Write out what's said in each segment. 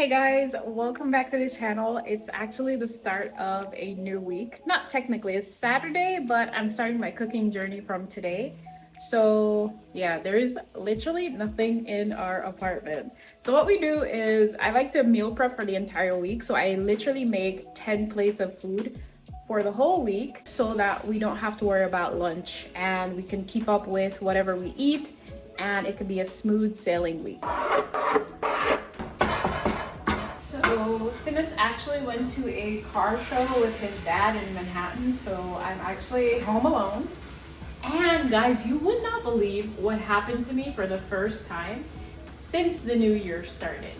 Hey guys, welcome back to the channel. It's actually the start of a new week. Not technically, it's Saturday, but I'm starting my cooking journey from today. So yeah, there is literally nothing in our apartment. So what we do is I like to meal prep for the entire week. So I literally make 10 plates of food for the whole week so that we don't have to worry about lunch and we can keep up with whatever we eat and it could be a smooth sailing week. So Simas actually went to a car show with his dad in Manhattan, so I'm actually home alone. And guys, you would not believe what happened to me for the first time since the new year started.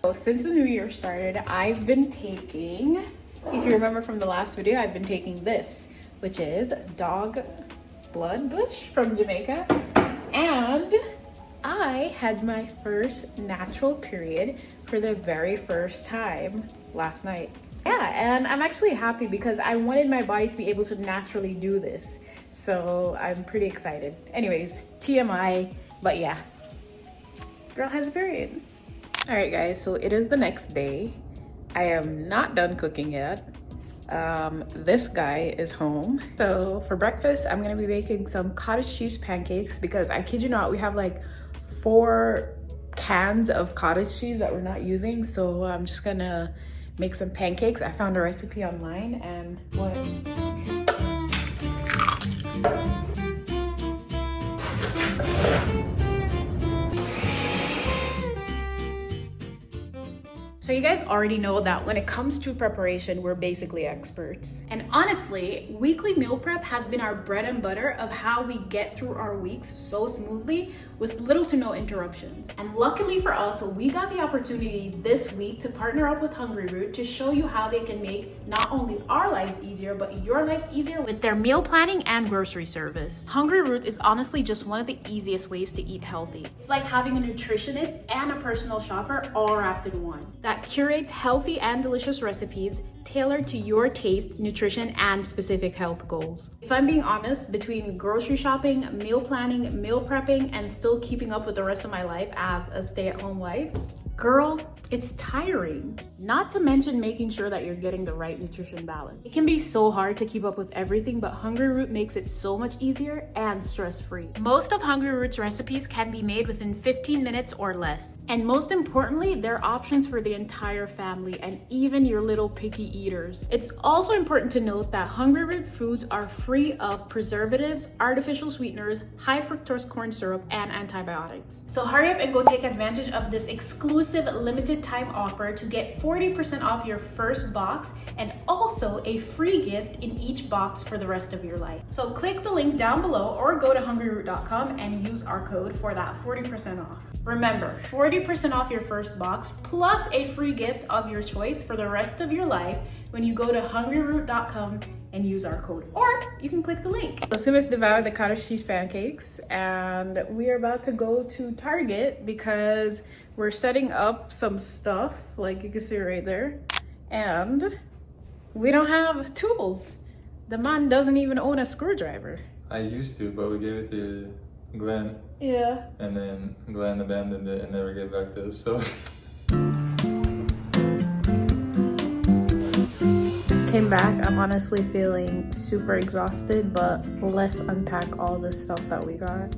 So since the new year started, I've been taking, if you remember from the last video, I've been taking this, which is dog blood bush from Jamaica. And I had my first natural period for the very first time last night. Yeah, and I'm actually happy because I wanted my body to be able to naturally do this. So I'm pretty excited. Anyways, TMI, but yeah, girl has a period. All right guys, so it is the next day. I am not done cooking yet. This guy is home. So for breakfast, I'm gonna be making some cottage cheese pancakes because I kid you not, we have like 4 cans of cottage cheese that we're not using. So I'm just gonna make some pancakes. I found a recipe online and what? So you guys already know that when it comes to preparation, we're basically experts. And honestly, weekly meal prep has been our bread and butter of how we get through our weeks so smoothly with little to no interruptions. And luckily for us, we got the opportunity this week to partner up with Hungry Root to show you how they can make not only our lives easier, but your lives easier with their meal planning and grocery service. Hungry Root is honestly just one of the easiest ways to eat healthy. It's like having a nutritionist and a personal shopper all wrapped in one. That curates healthy and delicious recipes tailored to your taste, nutrition, and specific health goals. If I'm being honest, between grocery shopping, meal planning, meal prepping, and still keeping up with the rest of my life as a stay-at-home wife, girl, it's tiring. Not to mention making sure that you're getting the right nutrition balance. It can be so hard to keep up with everything, but Hungry Root makes it so much easier and stress-free. Most of Hungry Root's recipes can be made within 15 minutes or less. And most importantly, there are options for the entire family and even your little picky eaters. It's also important to note that Hungry Root foods are free of preservatives, artificial sweeteners, high fructose corn syrup, and antibiotics. So hurry up and go take advantage of this exclusive limited time offer to get 40% off your first box and also a free gift in each box for the rest of your life. So click the link down below or go to hungryroot.com and use our code for that 40% off. Remember, 40% off your first box plus a free gift of your choice for the rest of your life when you go to hungryroot.com and use our code, or you can click the link. So Simas devoured the cottage cheese pancakes and we are about to go to Target because we're setting up some stuff, like you can see right there, and we don't have tools. The man doesn't even own a screwdriver. I used to, but we gave it to Glenn. Yeah. And then Glenn abandoned it and never gave back to us, so. Came back, I'm honestly feeling super exhausted, but let's unpack all the stuff that we got.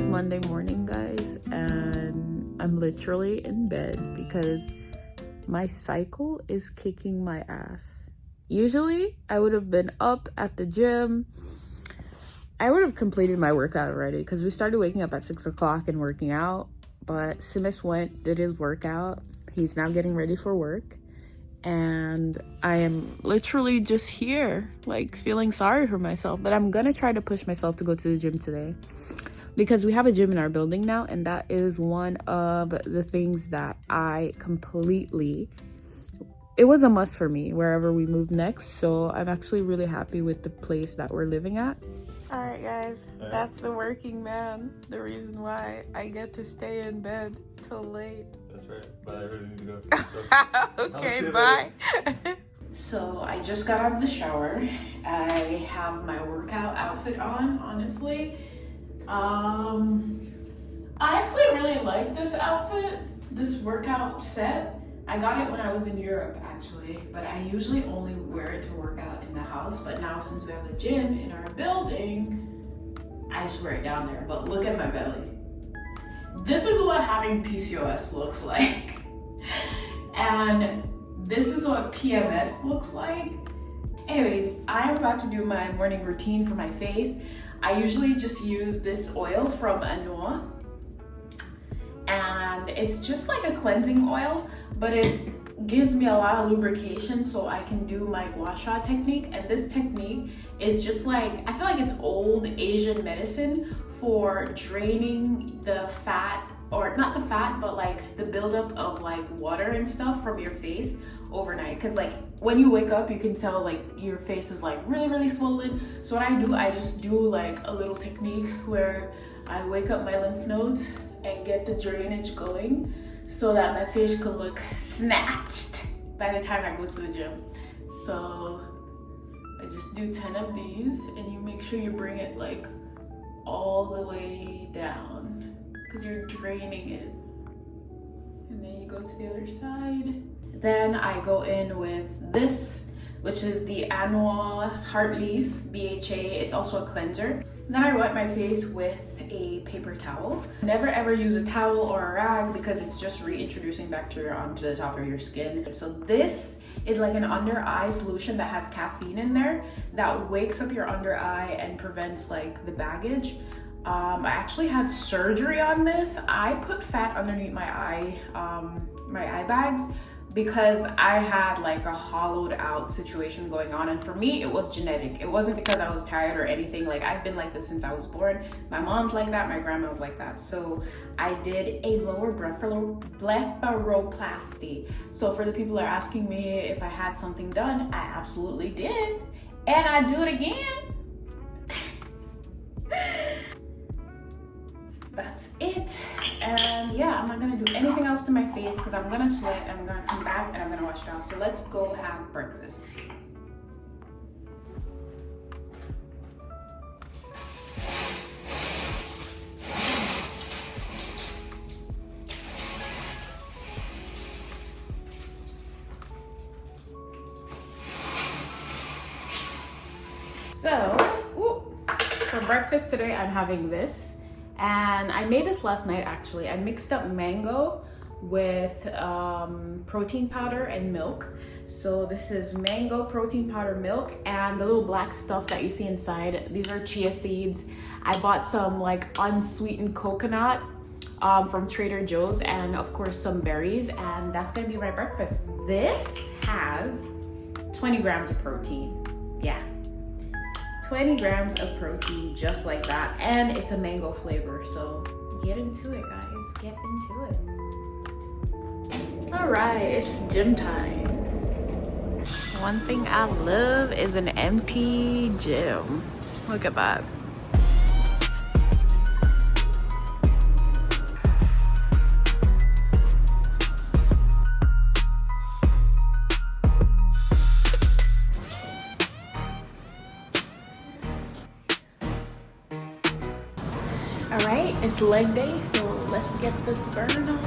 Monday morning, guys, and I'm literally in bed because my cycle is kicking my ass. Usually I would have been up at the gym. I would have completed my workout already because we started waking up at 6 o'clock and working out, but Simas did his workout. He's now getting ready for work and I am literally just here like feeling sorry for myself, but I'm gonna try to push myself to go to the gym today because we have a gym in our building now, and that is one of the things that it was a must for me wherever we move next. So I'm actually really happy with the place that we're living at. Alright guys, that's the working man. The reason why I get to stay in bed till late. That's right, but I really need to go. Okay, bye. So I just got out of the shower. I have my workout outfit on, honestly. I actually really like this outfit, this workout set. I got it when I was in Europe actually, but I usually only wear it to work out in the house. But now since we have a gym in our building, I just wear it down there. But look at my belly. This is what having PCOS looks like. And this is what PMS looks like. Anyways, I'm about to do my morning routine for my face. I usually just use this oil from Anua. And it's just like a cleansing oil, but it gives me a lot of lubrication so I can do my gua sha technique. And this technique is just like, I feel like it's old Asian medicine for draining the fat, or not the fat, but like the buildup of like water and stuff from your face overnight. Cause like when you wake up, you can tell like your face is like really swollen. So what I do, I just do like a little technique where I wake up my lymph nodes and get the drainage going so that my face could look snatched by the time I go to the gym. So I just do 10 of these, and you make sure you bring it like all the way down because you're draining it. And then you go to the other side. Then I go in with this, which is the Annual Heart Leaf BHA. It's also a cleanser. Then I wet my face with a paper towel. Never ever use a towel or a rag because it's just reintroducing bacteria onto the top of your skin. So this is like an under eye solution that has caffeine in there that wakes up your under eye and prevents like the baggage. I actually had surgery on this. I put fat underneath my eye bags because I had like a hollowed out situation going on, and for me it was genetic. It wasn't because I was tired or anything. Like I've been like this since I was born. My mom's like that, my grandma was like that. So I did a lower blepharoplasty. So for the people that are asking me if I had something done, I absolutely did, and I do it again. That's it. And yeah, I'm not gonna do anything else to my face because I'm gonna sweat and I'm gonna come back and I'm gonna wash it off. So let's go have breakfast. So, for breakfast today, I'm having this. And I made this last night actually. I mixed up mango with protein powder and milk. So this is mango protein powder milk, and the little black stuff that you see inside, these are chia seeds. I bought some like unsweetened coconut from Trader Joe's, and of course some berries, and that's gonna be my breakfast. This has 20 grams of protein. Yeah. 20 grams of protein, just like that, and it's a mango flavor, so get into it, guys. Get into it. All right, it's gym time. One thing I love is an empty gym. Look at that. All right, it's leg day, so let's get this burn on.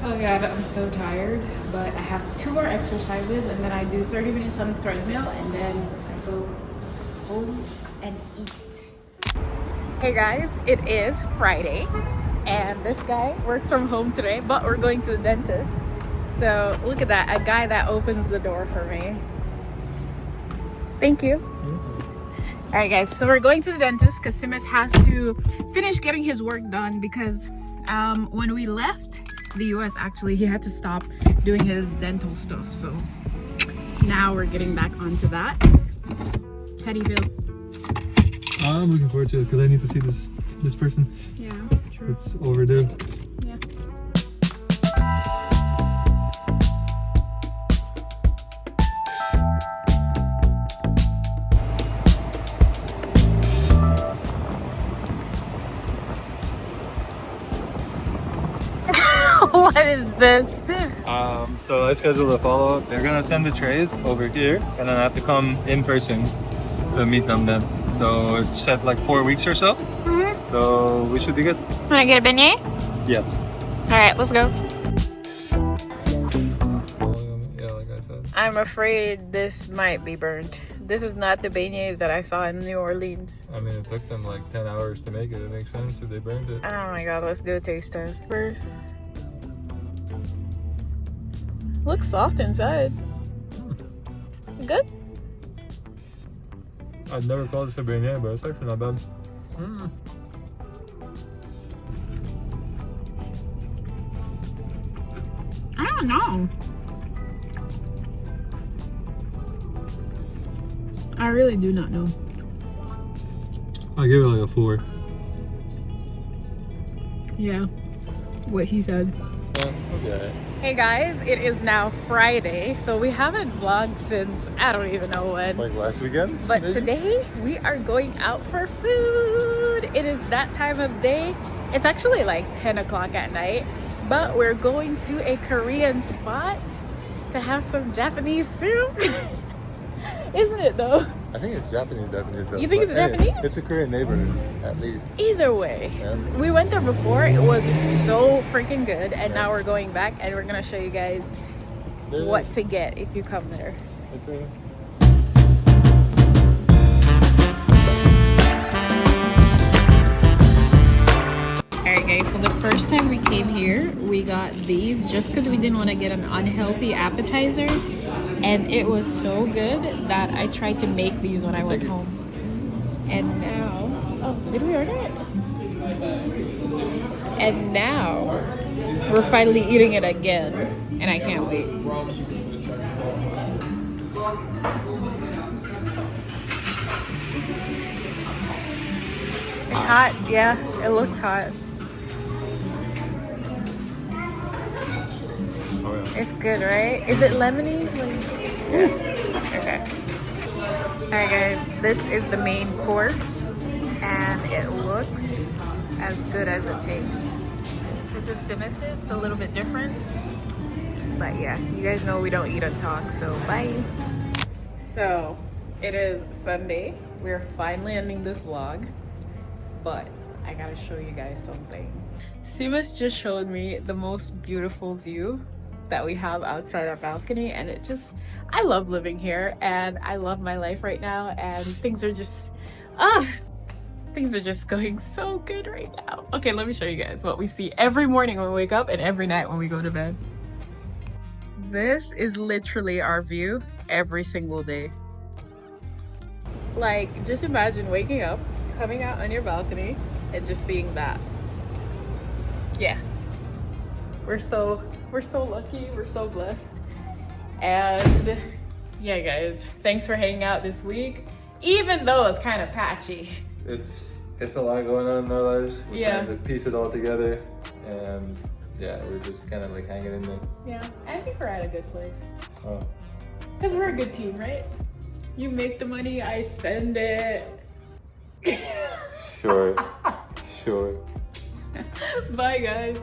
Oh god, I'm so tired, but I have 2 more exercises and then I do 30 minutes on the treadmill and then I go home and eat. Hey guys, it is Friday And this guy works from home today, but we're going to the dentist. So look at that, a guy that opens the door for me. Thank you. All right, guys, so we're going to the dentist because Simas has to finish getting his work done because when we left the US, actually, he had to stop doing his dental stuff. So now we're getting back onto that. How do you feel? I'm looking forward to it because I need to see this person. Yeah, true. It's overdue. Yeah. What is this? So I scheduled a follow-up. They're gonna send the trays over here, and then I have to come in person to meet them then. So it's set like 4 weeks or so. So we should be good. Wanna get a beignet? Yes. All right, let's go. Yeah, like I said. I'm afraid this might be burnt. This is not the beignets that I saw in New Orleans. I mean, it took them like 10 hours to make it. It makes sense if they burned it. Oh my god, let's do a taste test first. Looks soft inside. Good? I'd never call this a beignet, but it's actually not bad. I don't know. I really do not know. I give it like a 4. Yeah, what he said. Okay. Hey guys, it is now Friday, so we haven't vlogged since I don't even know when. Like last weekend? But maybe? today we are going out for food. It is that time of day. It's actually like 10 o'clock at night, but we're going to a Korean spot to have some Japanese soup. Isn't it though? I think it's Japanese though. You think it's Japanese? It's a Korean neighborhood, at least. Either way, Yeah. we went there before. It was so freaking good, and now we're going back, and we're gonna show you guys what to get if you come there. That's right. Alright guys, so the first time we came here, we got these just because we didn't want to get an unhealthy appetizer, and it was so good that I tried to make these when I went home. And now, oh, did we order it? And now, we're finally eating it again, and I can't wait. It's hot, yeah, it looks hot. Oh, yeah. It's good, right? Is it lemony? Yeah. Okay. Alright guys, this is the main course and it looks as good as it tastes. This is Simas, it's a little bit different. But yeah, you guys know we don't eat on talk, so bye. So, it is Sunday. We're finally ending this vlog, but I gotta show you guys something. Simas just showed me the most beautiful view that we have outside our balcony, and it just, I love living here and I love my life right now, and things are just going so good right now. Okay, let me show you guys what we see every morning when we wake up and every night when we go to bed. This is literally our view every single day. Like, just imagine waking up, coming out on your balcony and just seeing that. Yeah, we're so lucky, we're so blessed. And yeah guys, thanks for hanging out this week, even though it's kind of patchy. It's a lot going on in our lives. We're Yeah. trying to piece it all together, and yeah, we're just kind of like hanging in there. Yeah, I think we're at a good place. Oh. Because we're a good team, right? You make the money, I spend it. Sure. Sure. Bye guys.